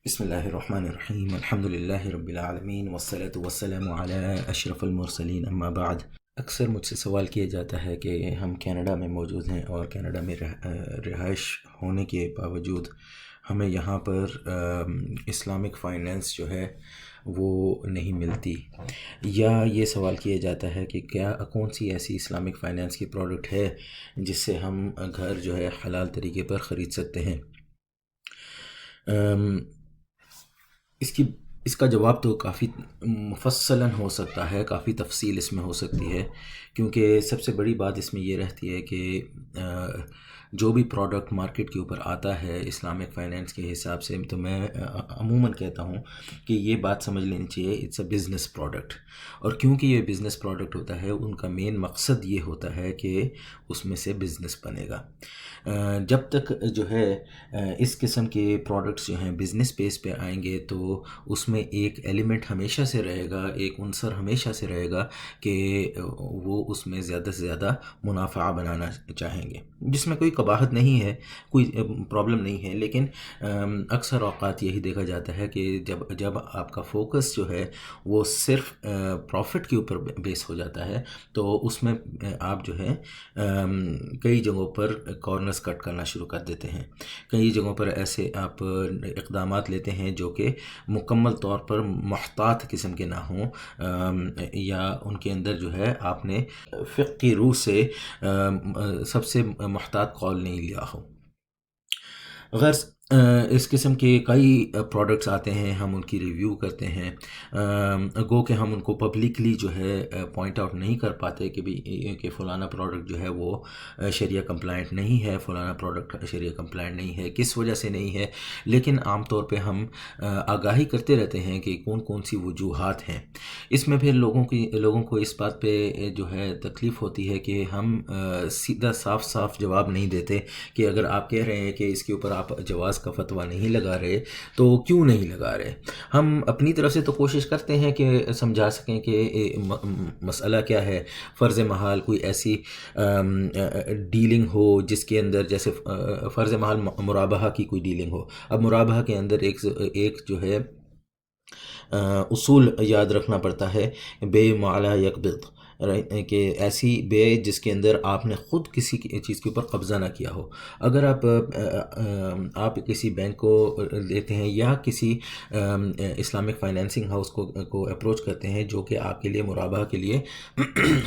بسم اللہ الرحمن الرحیم الحمد للہ رب العالمین والصلاة والسلام علی اشرف المرسلین اما بعد۔ اکثر مجھ سے سوال کیا جاتا ہے کہ ہم کینیڈا میں موجود ہیں اور کینیڈا میں رہائش ہونے کے باوجود ہمیں یہاں پر اسلامک فائنینس جو ہے وہ نہیں ملتی، یا یہ سوال کیا جاتا ہے کہ کیا کون سی ایسی اسلامک فائنینس کی پروڈکٹ ہے جس سے ہم گھر جو ہے حلال طریقے پر خرید سکتے ہیں۔ اس کا جواب تو کافی مفصلاً ہو سکتا ہے، کافی تفصیل اس میں ہو سکتی ہے، کیونکہ سب سے بڑی بات اس میں یہ رہتی ہے کہ جو بھی پروڈکٹ مارکیٹ کے اوپر آتا ہے اسلامک فائنینس کے حساب سے، تو میں عموماً کہتا ہوں کہ یہ بات سمجھ لینی چاہیے اٹس اے بزنس پروڈکٹ، اور کیونکہ یہ بزنس پروڈکٹ ہوتا ہے ان کا مین مقصد یہ ہوتا ہے کہ اس میں سے بزنس بنے گا۔ جب تک جو ہے اس قسم کے پروڈکٹس جو ہیں بزنس بیس پہ آئیں گے تو اس میں ایک ایلیمنٹ ہمیشہ سے رہے گا، ایک عنصر ہمیشہ سے رہے گا کہ وہ اس میں زیادہ سے زیادہ منافع بنانا چاہیں گے، جس میں کوئی قباحت نہیں ہے، کوئی پرابلم نہیں ہے، لیکن اکثر اوقات یہی دیکھا جاتا ہے کہ جب آپ کا فوکس جو ہے وہ صرف پروفٹ کے اوپر بیس ہو جاتا ہے تو اس میں آپ جو ہے کئی جگہوں پر کارنرز کٹ کرنا شروع کر دیتے ہیں، کئی جگہوں پر ایسے آپ اقدامات لیتے ہیں جو کہ مکمل طور پر محتاط قسم کے نہ ہوں، یا ان کے اندر جو ہے آپ نے فقہ کی روح سے سب سے محتاط قول نہیں لیا ہو۔ غرض اس قسم کے کئی پروڈکٹس آتے ہیں، ہم ان کی ریویو کرتے ہیں، گو کہ ہم ان کو پبلکلی جو ہے پوائنٹ آؤٹ نہیں کر پاتے کہ فلانا پروڈکٹ جو ہے وہ شریعہ کمپلائنٹ نہیں ہے، فلانا پروڈکٹ شریعہ کمپلائنٹ نہیں ہے، کس وجہ سے نہیں ہے، لیکن عام طور پہ ہم آگاہی کرتے رہتے ہیں کہ کون کون سی وجوہات ہیں۔ اس میں پھر لوگوں کو اس بات پہ جو ہے تکلیف ہوتی ہے کہ ہم سیدھا صاف جواب نہیں دیتے کہ اگر آپ کہہ رہے ہیں کہ اس کے اوپر آپ جواز کا فتویٰ نہیں لگا رہے تو کیوں نہیں لگا رہے۔ ہم اپنی طرف سے تو کوشش کرتے ہیں کہ سمجھا سکیں کہ مسئلہ کیا ہے، فرض محال کوئی ایسی ڈیلنگ ہو جس کے اندر، جیسے فرض محال مرابحہ کی کوئی ڈیلنگ ہو، اب مرابحہ کے اندر ایک جو ہے اصول یاد رکھنا پڑتا ہے، بے معلا یقبض، کہ ایسی بے جس کے اندر آپ نے خود کسی چیز کے اوپر قبضہ نہ کیا ہو۔ اگر آپ کسی بینک کو لیتے ہیں یا کسی اسلامک فائنینسنگ ہاؤس کو اپروچ کرتے ہیں جو کہ آپ کے لیے مرابحہ کے لیے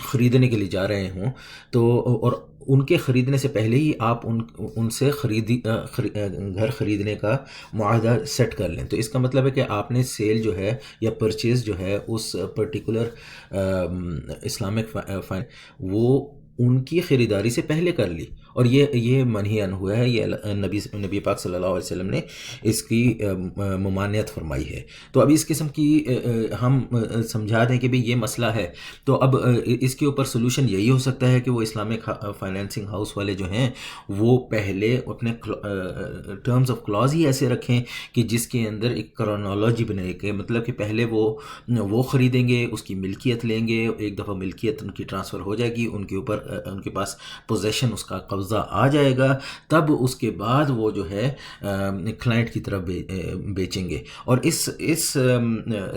خریدنے کے لیے جا رہے ہوں، تو اور ان کے خریدنے سے پہلے ہی آپ ان سے گھر خریدنے کا معاہدہ سیٹ کر لیں، تو اس کا مطلب ہے کہ آپ نے سیل جو ہے یا پرچیز جو ہے اس پرٹیکولر اسلامک وہ ان کی خریداری سے پہلے کر لی، اور یہ منہی عنہ ہوا ہے، یہ نبی پاک صلی اللہ علیہ وسلم نے اس کی ممانعت فرمائی ہے۔ تو اب اس قسم کی ہم سمجھا دیں کہ بھئی یہ مسئلہ ہے، تو اب اس کے اوپر سلوشن یہی ہو سکتا ہے کہ وہ اسلامک فائنینسنگ ہاؤس والے جو ہیں وہ پہلے اپنے ٹرمز آف کلاز ہی ایسے رکھیں کہ جس کے اندر ایک کرونالوجی بنے، کہ مطلب کہ پہلے وہ خریدیں گے، اس کی ملکیت لیں گے، ایک دفعہ ملکیت ان کی ٹرانسفر ہو جائے گی، ان کے اوپر ان کے پاس پوزیشن، اس کا قبضہ آ جائے گا، تب اس کے بعد وہ جو ہے کلائنٹ کی طرف بیچیں گے، اور اس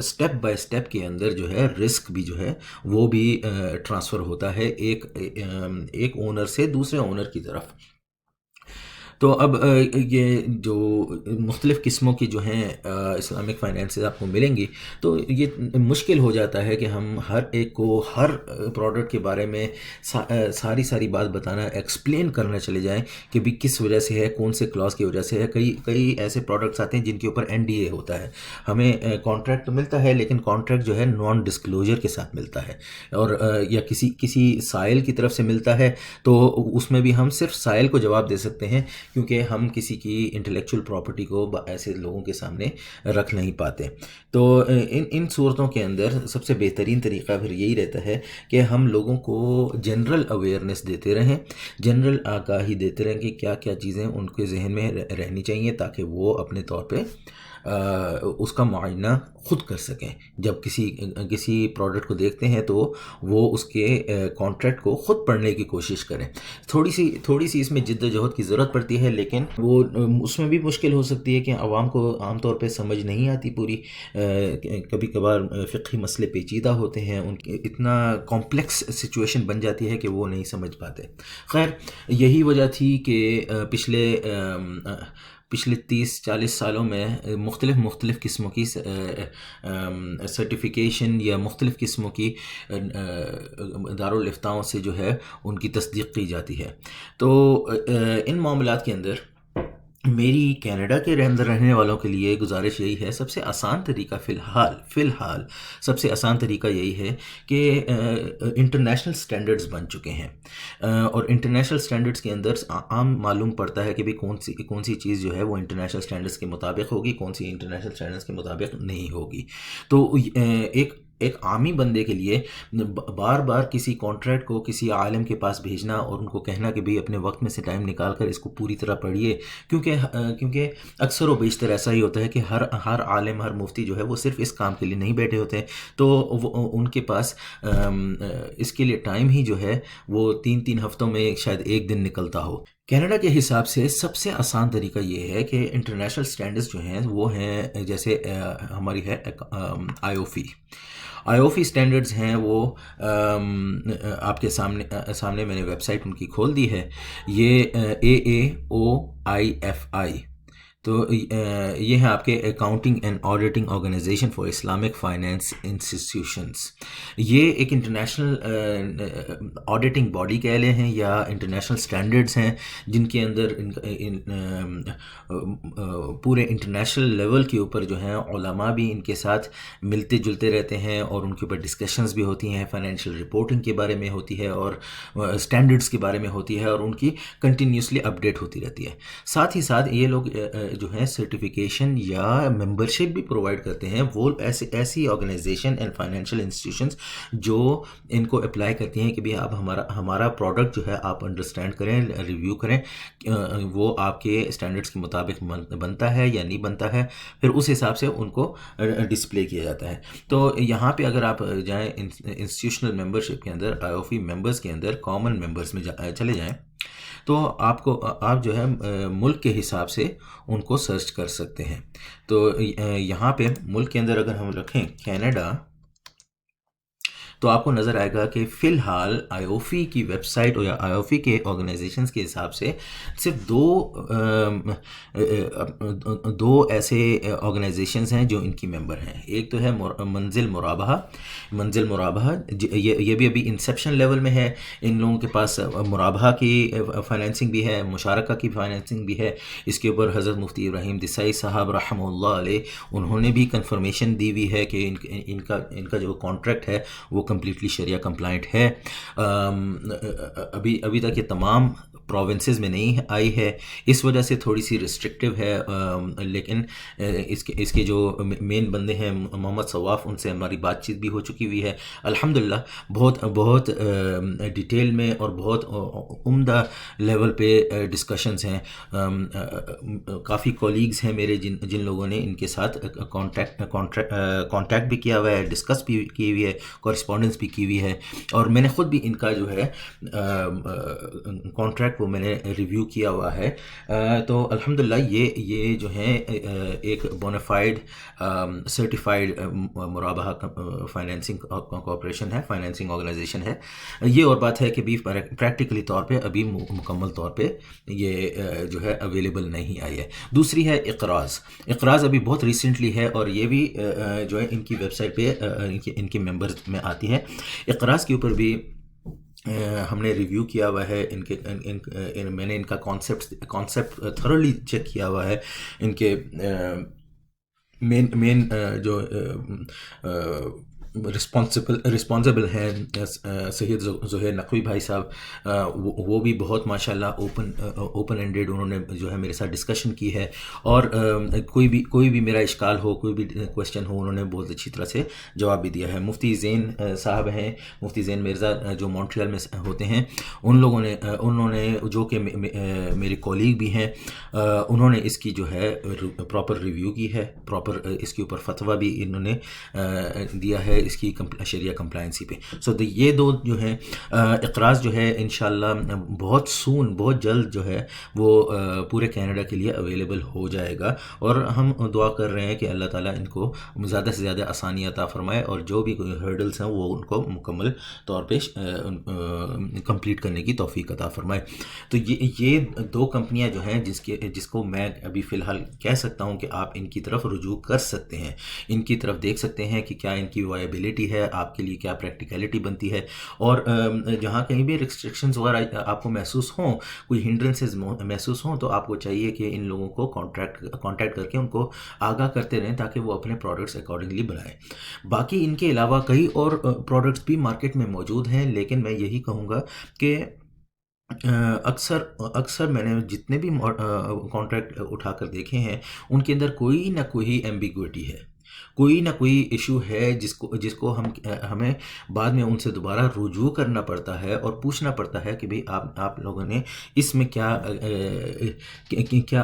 سٹیپ بائی سٹیپ کے اندر جو ہے رسک بھی جو ہے وہ بھی ٹرانسفر ہوتا ہے ایک اونر سے دوسرے اونر کی طرف۔ تو اب یہ جو مختلف قسموں کی جو ہیں اسلامک فائنینسز آپ کو ملیں گی، تو یہ مشکل ہو جاتا ہے کہ ہم ہر ایک کو ہر پروڈکٹ کے بارے میں ساری بات بتانا، ایکسپلین کرنا چلے جائیں کہ بھی کس وجہ سے ہے، کون سے کلاس کی وجہ سے ہے۔ کئی ایسے پروڈکٹس آتے ہیں جن کے اوپر NDA ہوتا ہے، ہمیں کانٹریکٹ ملتا ہے لیکن کانٹریکٹ جو ہے نان ڈسکلوجر کے ساتھ ملتا ہے، اور یا کسی سائل کی طرف سے ملتا ہے، تو اس میں بھی ہم صرف سائل کو جواب دے سکتے ہیں، کیونکہ ہم کسی کی انٹلیکچوئل پراپرٹی کو ایسے لوگوں کے سامنے رکھ نہیں پاتے۔ تو ان صورتوں کے اندر سب سے بہترین طریقہ پھر یہی رہتا ہے کہ ہم لوگوں کو جنرل اویئرنیس دیتے رہیں، جنرل آگاہی دیتے رہیں کہ کیا کیا چیزیں ان کے ذہن میں رہنی چاہیے، تاکہ وہ اپنے طور پہ اس کا معائنہ خود کر سکیں. جب کسی پروڈکٹ کو دیکھتے ہیں تو وہ اس کے کانٹریکٹ کو خود پڑھنے کی کوشش کریں. تھوڑی سی اس میں جد و جہد کی ضرورت پڑتی ہے، لیکن وہ اس میں بھی مشکل ہو سکتی ہے کہ عوام کو عام طور پہ سمجھ نہیں آتی پوری. کبھی کبھار فقہی مسئلے پیچیدہ ہوتے ہیں، ان کی اتنا کمپلیکس سچویشن بن جاتی ہے کہ وہ نہیں سمجھ پاتے. خیر، یہی وجہ تھی کہ پچھلے 30-40 سالوں میں مختلف قسموں کی سرٹیفیکیشن یا مختلف قسموں کی دارالفتاؤں سے جو ہے ان کی تصدیق کی جاتی ہے. تو ان معاملات کے اندر میری کینیڈا کے اندر رہنے والوں کے لیے گزارش یہی ہے، سب سے آسان طریقہ فی الحال سب سے آسان طریقہ یہی ہے کہ انٹرنیشنل سٹینڈرڈز بن چکے ہیں، اور انٹرنیشنل سٹینڈرڈز کے اندر عام معلوم پڑتا ہے کہ بھی کون سی چیز جو ہے وہ انٹرنیشنل سٹینڈرڈز کے مطابق ہوگی، کون سی انٹرنیشنل سٹینڈرڈز کے مطابق نہیں ہوگی. تو ایک عامی بندے کے لیے بار بار کسی کانٹریکٹ کو کسی عالم کے پاس بھیجنا اور ان کو کہنا کہ بھئی اپنے وقت میں سے ٹائم نکال کر اس کو پوری طرح پڑھیے، کیونکہ اکثر و بیشتر ایسا ہی ہوتا ہے کہ ہر عالم، ہر مفتی جو ہے وہ صرف اس کام کے لیے نہیں بیٹھے ہوتے ہیں. تو ان کے پاس اس کے لیے ٹائم ہی جو ہے وہ 3 ہفتوں میں شاید ایک دن نکلتا ہو. کینیڈا کے حساب سے سب سے آسان طریقہ یہ ہے کہ انٹرنیشنل سٹینڈرڈز جو ہیں وہ ہیں جیسے ہماری ہے آئی او فی سٹینڈرڈز ہیں. وہ آپ کے سامنے میں نے ویب سائٹ ان کی کھول دی ہے. یہ AAOIFI، تو یہ ہے آپ کے accounting and auditing organization for Islamic finance institutions. یہ ایک انٹرنیشنل آڈیٹنگ باڈی کہہ لیں ہیں یا انٹرنیشنل سٹینڈرڈز ہیں، جن کے اندر پورے انٹرنیشنل لیول کے اوپر جو ہیں علماء بھی ان کے ساتھ ملتے جلتے رہتے ہیں، اور ان کے اوپر ڈسکشنز بھی ہوتی ہیں، فائنینشیل رپورٹنگ کے بارے میں ہوتی ہے اور سٹینڈرڈز کے بارے میں ہوتی ہے، اور ان کی کنٹینیوسلی اپڈیٹ ہوتی رہتی ہے. ساتھ ہی ساتھ یہ لوگ جو ہے سرٹیفیکیشن یا ممبرشپ بھی پرووائڈ کرتے ہیں. وہ ایسی آرگنائزیشن اینڈ فائنینشیل انسٹیٹیوشنز جو ان کو اپلائی کرتی ہیں کہ بھی آپ ہمارا پروڈکٹ جو ہے آپ انڈرسٹینڈ کریں، ریویو کریں، وہ آپ کے اسٹینڈرڈس کے مطابق بنتا ہے یا نہیں بنتا ہے، پھر اس حساب سے ان کو ڈسپلے کیا جاتا ہے. تو یہاں پہ اگر آپ جائیں انسٹیٹیوشنل ممبرشپ کے اندر، آئی او فی ممبرس کے اندر کامن ممبرس میں چلے جائیں، تو آپ جو ہے ملک کے حساب سے ان کو سرچ کر سکتے ہیں. تو یہاں پہ ملک کے اندر اگر ہم رکھیں کینیڈا، تو آپ کو نظر آئے گا کہ فی الحال آئی او فی کی ویب سائٹ یا آئی او فی کے آرگنائزیشنز کے حساب سے صرف دو ایسے آرگنائزیشنز ہیں جو ان کی ممبر ہیں. ایک تو ہے منزل مرابحہ، یہ بھی ابھی انسیپشن لیول میں ہے. ان لوگوں کے پاس مرابحہ کی فائنینسنگ بھی ہے، مشارکہ کی فائنینسنگ بھی ہے. اس کے اوپر حضرت مفتی ابراہیم دسائی صاحب رحمہ اللہ علیہ انہوں نے بھی کنفرمیشن دی ہوئی ہے کہ ان کا جو کانٹریکٹ ہے وہ کمپلیٹلی شریعہ کمپلائنٹ ہے. ابھی تک یہ تمام پروونسز میں نہیں آئی ہے، اس وجہ سے تھوڑی سی ریسٹرکٹیو ہے. لیکن اس کے جو مین بندے ہیں محمد صواف، ان سے ہماری بات چیت بھی ہو چکی ہوئی ہے. الحمدللہ بہت ڈیٹیل میں اور بہت عمدہ لیول پہ ڈسکشنز ہیں. کافی کولیگز ہیں میرے جن لوگوں نے ان کے ساتھ کانٹیکٹ بھی کیا ہوا ہے، ڈسکس بھی کی ہوئی ہے، کورسپونڈنس بھی کی ہوئی ہے، اور میں نے خود بھی ان کا جو ہے کانٹریکٹ وہ میں نے ریویو کیا ہوا ہے. تو الحمدللہ یہ جو ہیں ایک بونافائڈ سرٹیفائڈ مرابحہ فائنینسنگ کارپوریشن ہے، فائنینسنگ آرگنائزیشن ہے. یہ اور بات ہے کہ بھی پریکٹیکلی طور پہ ابھی مکمل طور پہ یہ جو ہے اویلیبل نہیں آئی ہے. دوسری ہے اقراض ابھی بہت ریسنٹلی ہے، اور یہ بھی جو ہے ان کی ویب سائٹ پہ ان کے ممبرز میں آتی ہے. اقراض کے اوپر بھی ہم نے ریویو کیا ہوا ہے. میں نے ان کا کانسیپٹ تھرولی چیک کیا ہوا ہے. ان کے مین جو رسپانسبل ہیں سید زہیر نقوی بھائی صاحب، وہ بھی بہت ماشاءاللہ اوپن اینڈیڈ انہوں نے جو ہے میرے ساتھ ڈسکشن کی ہے، اور کوئی بھی میرا اشکال ہو، کوئی بھی کویشچن ہو، انہوں نے بہت اچھی طرح سے جواب بھی دیا ہے۔ مفتی زین صاحب ہیں، مفتی زین مرزا جو مونٹریال میں ہوتے ہیں، انہوں نے جو کہ میرے کولیگ بھی ہیں، انہوں نے اس کی جو ہے پراپر ریویو کی ہے، پراپر اس کے اوپر فتویٰ بھی انہوں نے دیا ہے اس کی شریعہ کمپلائنسی پہ۔ یہ دو جو ہیں اقراض جو ہے انشاءاللہ بہت سون، بہت جلد جو ہے وہ پورے کینیڈا کے لیے اویلیبل ہو جائے گا، اور ہم دعا کر رہے ہیں کہ اللہ تعالیٰ ان کو زیادہ سے زیادہ آسانی عطا فرمائے، اور جو بھی کوئی ہرڈلس ہیں وہ ان کو مکمل طور پہ کمپلیٹ کرنے کی توفیق عطا فرمائے۔ تو یہ دو کمپنیاں جو ہیں جس کو میں ابھی فی الحال کہہ سکتا ہوں کہ آپ ان کی طرف رجوع کر سکتے ہیں، ان کی طرف دیکھ سکتے ہیں کہ کیا ان کی وائبلٹی ہے، آپ کے لیے کیا پریکٹیکلٹی بنتی ہے، اور جہاں کہیں بھی ریسٹرکشنز وغیرہ آپ کو محسوس ہوں، کوئی ہنڈرنسز محسوس ہوں، تو آپ کو چاہیے کہ ان لوگوں کو کانٹیکٹ کر کے ان کو آگاہ کرتے رہیں تاکہ وہ اپنے پروڈکٹس اکارڈنگلی بنائیں۔ باقی ان کے علاوہ کئی اور پروڈکٹس بھی مارکیٹ میں موجود ہیں، لیکن میں یہی کہوں گا کہ اکثر میں نے جتنے بھی کانٹریکٹ اٹھا کر دیکھے ہیں، ان کے اندر کوئی نہ کوئی ایمبیگوٹی ہے، کوئی نہ کوئی ایشو ہے جس کو ہمیں بعد میں ان سے دوبارہ رجوع کرنا پڑتا ہے اور پوچھنا پڑتا ہے کہ بھئی آپ لوگوں نے اس میں کیا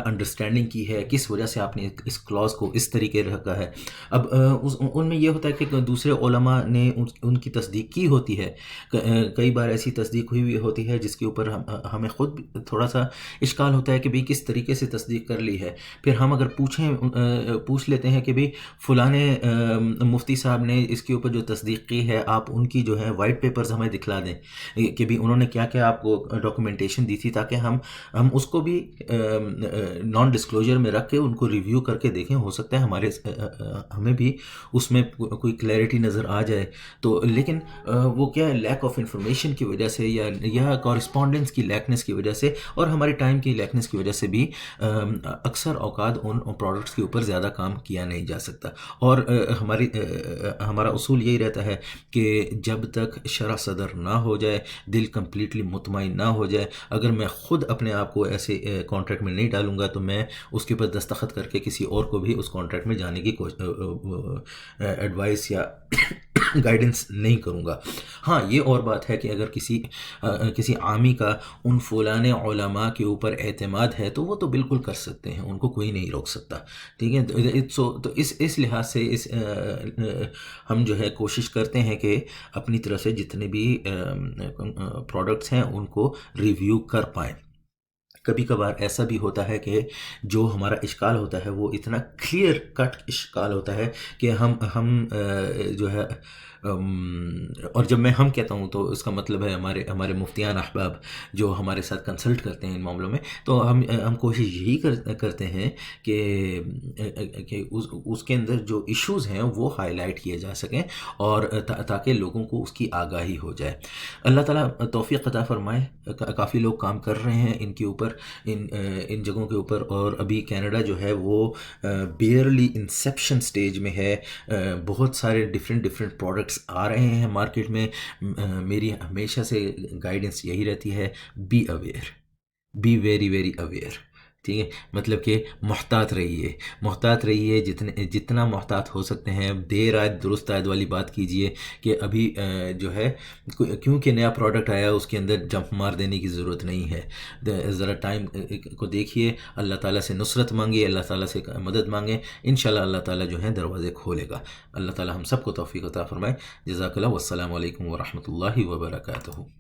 انڈرسٹینڈنگ کی ہے، کس وجہ سے آپ نے اس کلاز کو اس طریقے رکھا ہے۔ اب ان میں یہ ہوتا ہے کہ دوسرے علماء نے ان کی تصدیق کی ہوتی ہے، کئی بار ایسی تصدیق ہوئی ہوتی ہے جس کے اوپر ہمیں خود تھوڑا سا اشکال ہوتا ہے کہ بھئی کس طریقے سے تصدیق کر لی ہے۔ پھر ہم اگر پوچھ لیتے ہیں کہ بھئی فلاں مفتی صاحب نے اس کے اوپر جو تصدیق کی ہے، آپ ان کی جو ہے وائٹ پیپرز ہمیں دکھلا دیں کہ بھی انہوں نے کیا کیا آپ کو ڈاکومنٹیشن دی تھی، تاکہ ہم اس کو بھی نان ڈسکلوجر میں رکھ کے ان کو ریویو کر کے دیکھیں، ہو سکتا ہے ہمیں بھی اس میں کوئی کلیئرٹی نظر آ جائے۔ تو لیکن وہ کیا لیک آف انفارمیشن کی وجہ سے یا کورسپونڈنس کی لیکنیس کی وجہ سے اور ہماری ٹائم کی لیکنیس کی وجہ سے بھی اکثر اوقات ان پروڈکٹس کے اوپر زیادہ کام کیا نہیں جا سکتا، اور ہمارا اصول یہی رہتا ہے کہ جب تک شرح صدر نہ ہو جائے، دل کمپلیٹلی مطمئن نہ ہو جائے، اگر میں خود اپنے آپ کو ایسے کانٹریکٹ میں نہیں ڈالوں گا تو میں اس کے اوپر دستخط کر کے کسی اور کو بھی اس کانٹریکٹ میں جانے کی ایڈوائس یا گائیڈنس نہیں کروں گا۔ ہاں، یہ اور بات ہے کہ اگر کسی عامی کا ان فلاں علماء کے اوپر اعتماد ہے تو وہ تو بالکل کر سکتے ہیں، ان کو کوئی نہیں روک سکتا، ٹھیک ہے۔ تو اس لحاظ سے ہم جو ہے کوشش کرتے ہیں کہ اپنی طرف سے جتنے بھی پروڈکٹس ہیں ان کو ریویو کر پائیں۔ کبھی کبھار ایسا بھی ہوتا ہے کہ جو ہمارا اشکال ہوتا ہے وہ اتنا کلیئر کٹ اشکال ہوتا ہے کہ ہم جو ہے اور جب میں ہم کہتا ہوں تو اس کا مطلب ہے ہمارے مفتیان احباب جو ہمارے ساتھ کنسلٹ کرتے ہیں ان معاملوں میں، تو ہم کوشش یہی کرتے ہیں کہ اس کے اندر جو ایشوز ہیں وہ ہائی لائٹ کیے جا سکیں، اور تاکہ لوگوں کو اس کی آگاہی ہو جائے۔ اللہ تعالیٰ توفیق عطا فرمائے۔ کافی لوگ کام کر رہے ہیں ان کے اوپر، ان جگہوں کے اوپر، اور ابھی کینیڈا جو ہے وہ بیئرلی انسیپشن سٹیج میں ہے۔ بہت سارے ڈیفرنٹ پروڈکٹس آ رہے ہیں مارکیٹ میں۔ میری ہمیشہ سے گائیڈنس یہی رہتی ہے، be aware, be very very aware, ٹھیک ہے۔ مطلب کہ محتاط رہیے، جتنا محتاط ہو سکتے ہیں۔ دیر آید درست آید والی بات کیجئے کہ ابھی جو ہے کیونکہ نیا پروڈکٹ آیا اس کے اندر جمپ مار دینے کی ضرورت نہیں ہے۔ ذرا ٹائم کو دیکھیے، اللہ تعالیٰ سے نصرت مانگے، اللہ تعالیٰ سے مدد مانگیں، انشاءاللہ اللہ تعالیٰ جو ہے دروازے کھولے گا۔ اللہ تعالیٰ ہم سب کو توفیق عطا فرمائے۔ جزاک اللہ، والسلام علیکم ورحمۃ اللہ وبرکاتہ۔